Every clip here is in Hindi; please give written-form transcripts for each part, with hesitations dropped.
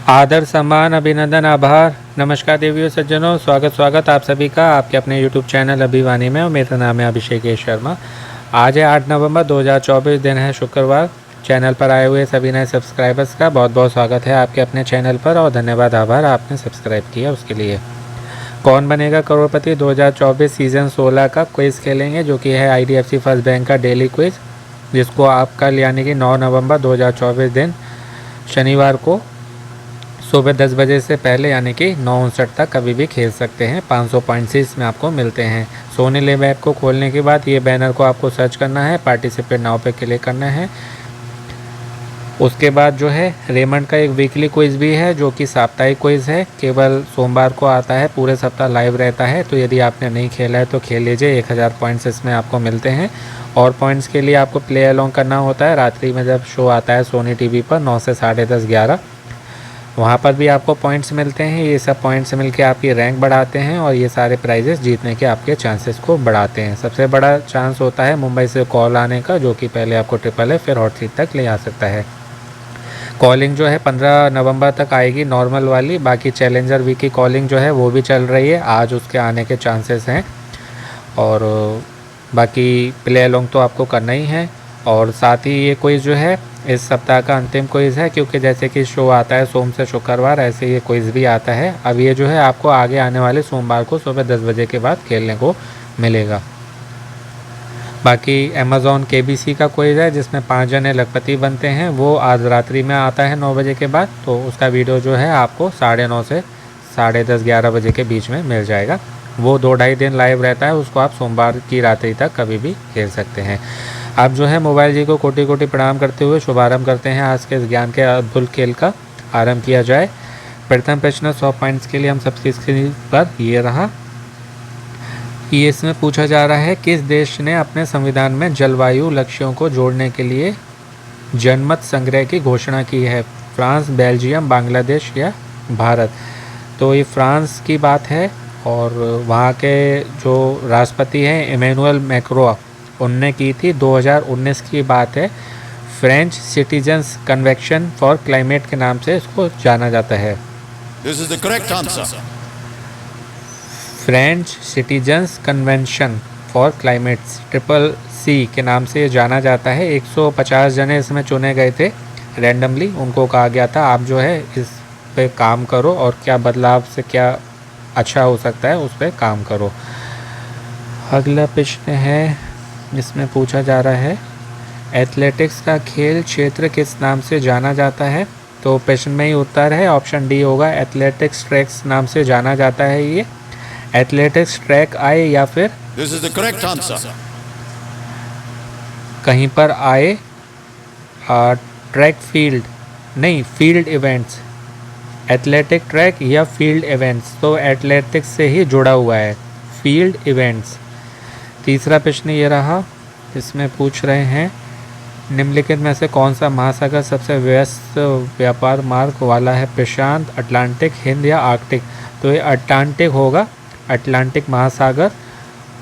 आदर सम्मान अभिनंदन आभार। नमस्कार देवियों सज्जनों, स्वागत आप सभी का आपके अपने YouTube चैनल अभिवानी में। और मेरा नाम है अभिषेक शर्मा। आज है 8 नवंबर 2024, दिन है शुक्रवार। चैनल पर आए हुए सभी नए सब्सक्राइबर्स का बहुत बहुत स्वागत है आपके अपने चैनल पर और धन्यवाद आभार आपने सब्सक्राइब किया उसके लिए। कौन बनेगा करोड़पति 2024 सीज़न 16 का क्विज़ खेलेंगे, जो कि है IDFC फर्स्ट बैंक का डेली क्विज़, जिसको आप कल यानी कि 9 नवंबर 2024 दिन शनिवार को सुबह 10 बजे से पहले यानी कि 9:59 तक कभी भी खेल सकते हैं। 500 पॉइंट्स इसमें आपको मिलते हैं। सोनी लिव ऐप को खोलने के बाद ये बैनर को आपको सर्च करना है, पार्टिसिपेट नाउ पे क्लिक करना है। उसके बाद जो है रेमंड का एक वीकली क्विज़ भी है, जो कि साप्ताहिक क्विज़ है, केवल सोमवार को आता है, पूरे सप्ताह लाइव रहता है। तो यदि आपने नहीं खेला है तो खेल लीजिए, 1000 पॉइंट्स इसमें आपको मिलते हैं। और पॉइंट्स के लिए आपको प्ले अलॉन्ग करना होता है। रात्रि में जब शो आता है सोनी टीवी पर 9 से 10:30 11, वहाँ पर भी आपको पॉइंट्स मिलते हैं। ये सब पॉइंट्स मिलके आपकी रैंक बढ़ाते हैं और ये सारे प्राइजेस जीतने के आपके चांसेस को बढ़ाते हैं। सबसे बड़ा चांस होता है मुंबई से कॉल आने का, जो कि पहले आपको ट्रिपल है फिर हॉट सीट तक ले आ सकता है। कॉलिंग जो है 15 नवंबर तक आएगी नॉर्मल वाली। बाकी चैलेंजर वीक की कॉलिंग जो है वो भी चल रही है, आज उसके आने के चांसेस हैं। और बाकी प्ले अलॉन्ग तो आपको करना ही है। और साथ ही ये क्विज़ जो है इस सप्ताह का अंतिम क्विज़ है, क्योंकि जैसे कि शो आता है सोम से शुक्रवार, ऐसे ये क्विज़ भी आता है। अब ये जो है आपको आगे आने वाले सोमवार को सुबह 10 बजे के बाद खेलने को मिलेगा। बाकी अमेज़ॉन KBC का क्विज़ है, जिसमें 5 जने लखपति बनते हैं, वो आज रात्रि में आता है 9 बजे के बाद। तो उसका वीडियो जो है आपको 9:30 से 10:30 11 बजे के बीच में मिल जाएगा। वो 2-2.5 दिन लाइव रहता है, उसको आप सोमवार की रात्रि तक कभी भी खेल सकते हैं। अब जो है मोबाइल जी को कोटि कोटि प्रणाम करते हुए शुभारंभ करते हैं आज के इस ज्ञान के अद्भुत खेल का। आरंभ किया जाए। प्रथम प्रश्न 100 पॉइंट्स के लिए हम सबकी स्क्रीन पर ये रहा। ये इसमें पूछा जा रहा है, किस देश ने अपने संविधान में जलवायु लक्ष्यों को जोड़ने के लिए जनमत संग्रह की घोषणा की है? फ्रांस, बेल्जियम, बांग्लादेश या भारत? तो ये फ्रांस की बात है और वहाँ के जो राष्ट्रपति हैं इमैनुअल मैक्रों, उनने की थी। 2019 की बात है। French citizens convention for climate के नाम से इसको जाना जाता है। This is the correct answer. French citizens convention for climate, CCC के नाम से ये जाना जाता है। 150 जने इसमें चुने गए थे रैंडमली। उनको कहा गया था आप जो है इस पे काम करो और क्या बदलाव से क्या अच्छा हो सकता है उस पर काम करो। अगला प्रश्न है, इसमें पूछा जा रहा है, एथलेटिक्स का खेल क्षेत्र किस नाम से जाना जाता है? तो प्रश्न में ही उत्तर है, ऑप्शन डी होगा, एथलेटिक्स ट्रैक्स नाम से जाना जाता है। ये एथलेटिक्स ट्रैक आए या फिर This is the correct answer. कहीं पर आए ट्रैक फील्ड नहीं, फील्ड इवेंट्स, एथलेटिक ट्रैक या फील्ड इवेंट्स। तो एथलेटिक्स से ही जुड़ा हुआ है, फील्ड इवेंट्स। तीसरा प्रश्न ये रहा, इसमें पूछ रहे हैं निम्नलिखित में से कौन सा महासागर सबसे व्यस्त व्यापार मार्ग वाला है? प्रशांत, अटलांटिक, हिंद या आर्कटिक? तो ये अटलांटिक होगा, अटलांटिक महासागर।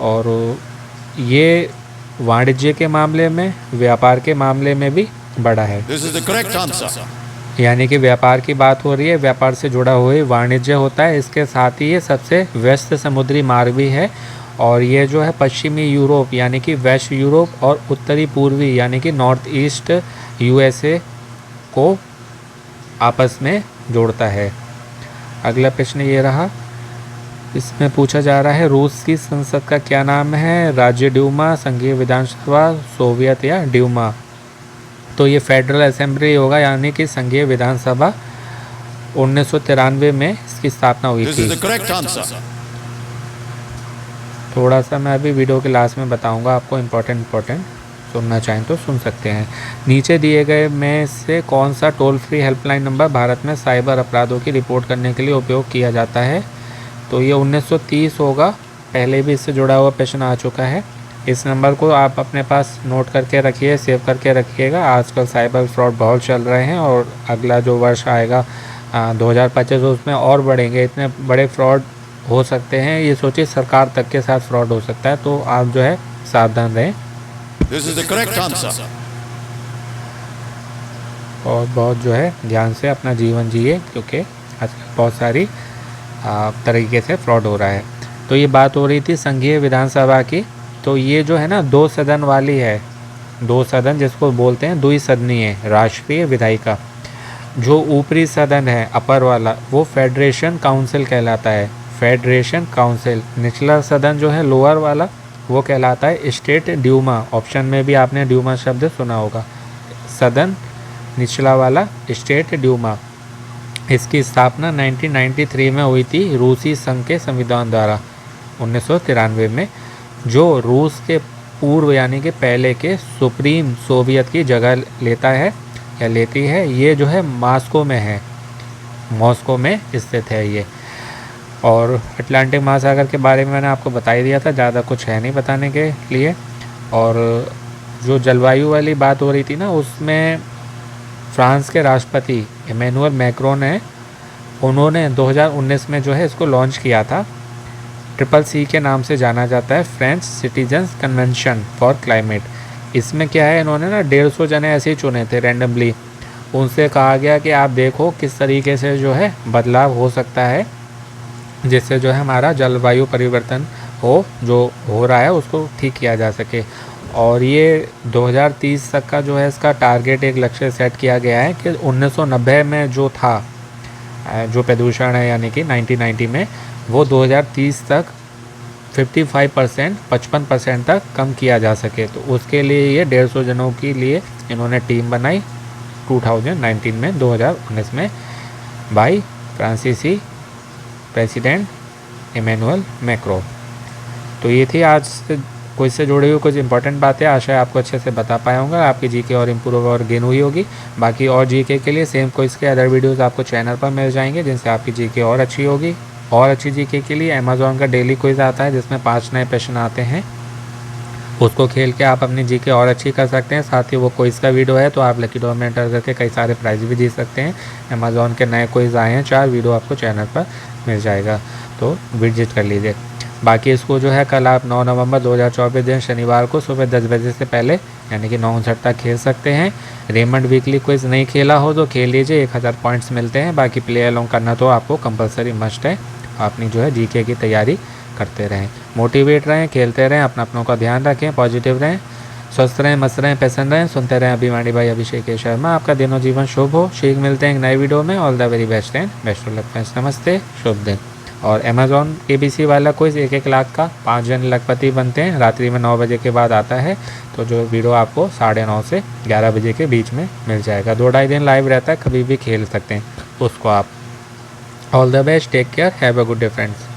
और ये वाणिज्य के मामले में, व्यापार के मामले में भी बड़ा है। This is the correct answer. यानी कि व्यापार की बात हो रही है, व्यापार से जुड़ा हुआ वाणिज्य होता है। इसके साथ ही ये सबसे व्यस्त समुद्री मार्ग भी है। और ये जो है पश्चिमी यूरोप यानी कि वेस्ट यूरोप और उत्तरी पूर्वी यानी कि नॉर्थ ईस्ट USA को आपस में जोड़ता है। अगला प्रश्न ये रहा, इसमें पूछा जा रहा है, रूस की संसद का क्या नाम है? राज्य ड्यूमा, संघीय विधानसभा, सोवियत या ड्यूमा? तो ये फेडरल असेंबली होगा, यानी कि संघीय विधानसभा। 1993 में इसकी स्थापना हुई This थी। is the correct answer. थोड़ा सा मैं अभी वीडियो के लास्ट में बताऊंगा आपको, इम्पोर्टेंट सुनना चाहें तो सुन सकते हैं। नीचे दिए गए में से कौन सा toll free helpline number Bharat में साइबर अपराधों की रिपोर्ट करने के लिए उपयोग किया जाता है? तो ये 1930 होगा। पहले भी इससे जुड़ा हुआ प्रश्न आ चुका है। इस नंबर को आप अपने पास नोट करके रखिए, सेव करके रखिएगा। आजकल साइबर फ्रॉड बहुत चल रहे हैं और अगला जो वर्ष आएगा 2025 उसमें और बढ़ेंगे। इतने बड़े फ्रॉड हो सकते हैं, ये सोचिए सरकार तक के साथ फ्रॉड हो सकता है। तो आप जो है सावधान रहें। This is the correct answer. और बहुत जो है ध्यान से अपना जीवन जिए, क्योंकि आजकल बहुत सारी तरीके से फ्रॉड हो रहा है। तो ये बात हो रही थी संघीय विधानसभा की। तो ये जो है ना 2 सदन वाली है, 2 सदन जिसको बोलते हैं द्विसदनीय राष्ट्रीय विधायिका। जो ऊपरी सदन है अपर वाला वो फेडरेशन काउंसिल कहलाता है, फेडरेशन काउंसिल। निचला सदन जो है लोअर वाला वो कहलाता है स्टेट ड्यूमा। ऑप्शन में भी आपने ड्यूमा शब्द सुना होगा। सदन निचला वाला स्टेट ड्यूमा। इसकी स्थापना 1993 में हुई थी रूसी संघ के संविधान द्वारा 1993 में, जो रूस के पूर्व यानी कि पहले के सुप्रीम सोवियत की जगह लेता है या लेती है। ये जो है मॉस्को में है, मॉस्को में स्थित है ये। और अटलांटिक महासागर के बारे में मैंने आपको बता ही दिया था, ज़्यादा कुछ है नहीं बताने के लिए। और जो जलवायु वाली बात हो रही थी ना, उसमें फ्रांस के राष्ट्रपति इमैनुअल मैक्रोन है, उन्होंने 2019 में जो है इसको लॉन्च किया था। CCC के नाम से जाना जाता है, French citizens convention for climate. इसमें क्या है, इन्होंने ना 150 जने ऐसे ही चुने थे रैंडमली। उनसे कहा गया कि आप देखो किस तरीके से जो है बदलाव हो सकता है, जिससे जो है हमारा जलवायु परिवर्तन जो हो रहा है उसको ठीक किया जा सके। और ये 2030 तक का जो है इसका टारगेट, एक लक्ष्य सेट किया गया है कि 1990 में जो था जो प्रदूषण है यानी कि 1990 में, वो 2030 तक 55% 55% तक कम किया जा सके। तो उसके लिए ये 150 जनों के लिए इन्होंने टीम बनाई 2019 में 2019 में बाई फ्रांसीसी प्रेसिडेंट इमैनुअल मैक्रोन। तो ये थी आज क्विज से जुड़ी हुई कुछ इंपॉर्टेंट बातें। आशा है आपको अच्छे से बता पाया होगा, आपकी जीके और इम्प्रूव और गेन हुई होगी। बाकी और जीके के लिए सेम क्विज के अदर वीडियोस आपको चैनल पर मिल जाएंगे, जिनसे आपकी जीके और अच्छी होगी। और अच्छी जीके के लिए अमेज़ॉन का डेली क्विज आता है, जिसमें 5 नए प्रश्न आते हैं। उसको खेल के आप अपनी जीके और अच्छी कर सकते हैं। साथ ही वो क्विज का वीडियो है, तो आप लकी ड्रॉ में एंटर करके कई सारे प्राइज़ भी जीत सकते हैं। अमेज़ॉन के नए क्विज आए हैं, 4 वीडियो आपको चैनल पर मिल जाएगा, तो विजिट कर लीजिए। बाकी इसको जो है कल आप 9 नवंबर 2024 दिन शनिवार को सुबह 10 बजे से पहले यानी कि 9:59 तक खेल सकते हैं। रेमंड वीकली क्विज नहीं खेला हो तो खेल लीजिए, 1000 पॉइंट्स मिलते हैं। बाकी प्ले अलोंग करना तो आपको कंपलसरी मस्ट है। अपनी जो है जीके की तैयारी करते रहें, मोटिवेट रहें, खेलते रहें, अपनों का ध्यान रखें, पॉजिटिव रहें, स्वस्थ रहें, मस्त रहें, पैसन रहें। सुनते रहें अभिमानी भाई अभिषेक शर्मा। आपका दिनों जीवन शुभ हो। शीघ्र मिलते हैं एक नए वीडियो में। All the very best and best of luck friends. नमस्ते, शुभ दिन। और अमेज़ॉन ABC वाला क्विज 1-1 लाख का 5 जन लखपति बनते हैं, रात्रि में 9 बजे के बाद आता है। तो जो वीडियो आपको 9:30 से 11 बजे के बीच में मिल जाएगा। 2-2.5 दिन लाइव रहता है, कभी भी खेल सकते हैं उसको आप। All the best, take care, have a good day friends.